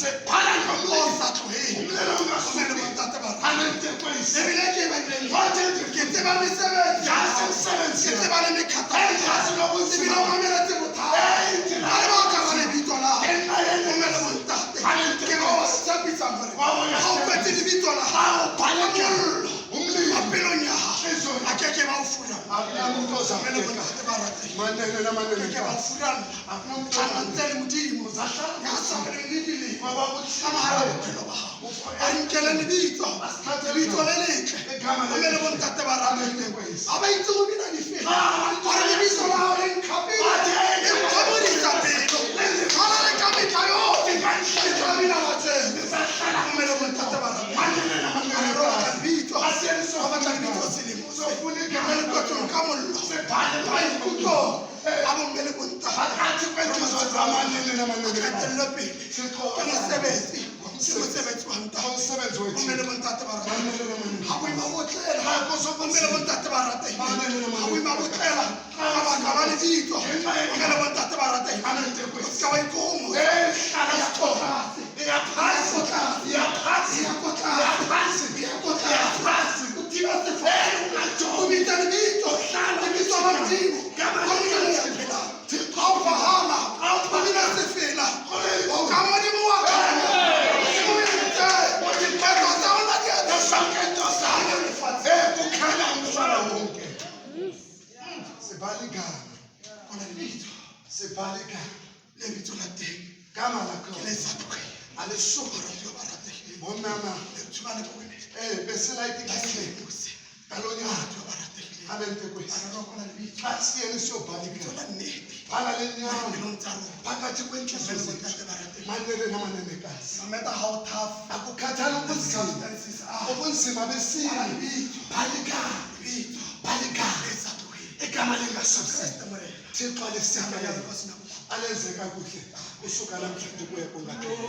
sephala ngomlilo umlilo Kumele bontate ba rate. anente kwesi Ebile ke ba ile. wathi Ke tseba mesebetsi. yazi Ke umsebenzi tseba le mekhatha. yazi Ebile nobunzima o mameletse bothata. Ha re ba ka ba le bitso la hao. Kumele bontate. Ke ba o tshepisa hore ha o kwetse lebitso la hao. Mollo mapelong ya hao. A ke ke ba o furalla. akunamuntu Kumele ozakubheka bontate ba rate. manene namanene Ke ba o furalla. Tshwana ntle le Modimo. Ya sabreng le dilemo. A mahara bophelo ba hao. A nkele lebitso. Lebitso le letle. Kumele bontate ba rate. Ha ba itse go bina difela. Gore lebitso la hao le nkgapile. Le nkgomodisa pelo. Ha ba le ka metla yohle. Le tla bina matsele. Kumele bontate ba rate. A re rola ka lebitso. Ha batla lebitso selemo se. Kumele kotsong ka mollo. Maikutlo a bommele bontate. Qetello pele. Ke mosebetsi. Ke mosebetsi wa ntate. Kumele bontate ba rate. Ha boima botlela. Kumele bontate ba rate. Ha boima botlela. Ka baka la lebitso. Kumele bontate ba rate. O ska wa ikomo. O bitsa lebitso. Lebitso la Modimo. Kumele ya phela. Ha o phahala. O bina sefela. O ka Modimo wa ka. Modimo o itse. Ketso tsa rona di a Sakento sana kukhanya umhlaba wonke sibaligana Ona lebitso. sibaligana Lebitso la teng. gama lakho Ke le sa tlogela. alisukho Barategile. bomama Letho ba le bone. besilayitikhile kalonyana abente kwesi asiyeni siyobaligana bhala lenyama phakathi kwenhliziyo zethu manene namanenekazi No matter how tough akukhathali ubunzima circumstances are, ubunzima besini baligana igama lingasubsidi thixo alesiyamayela alenze kakuhle usuka namhlanje kuye kungathini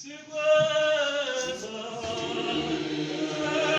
Amen.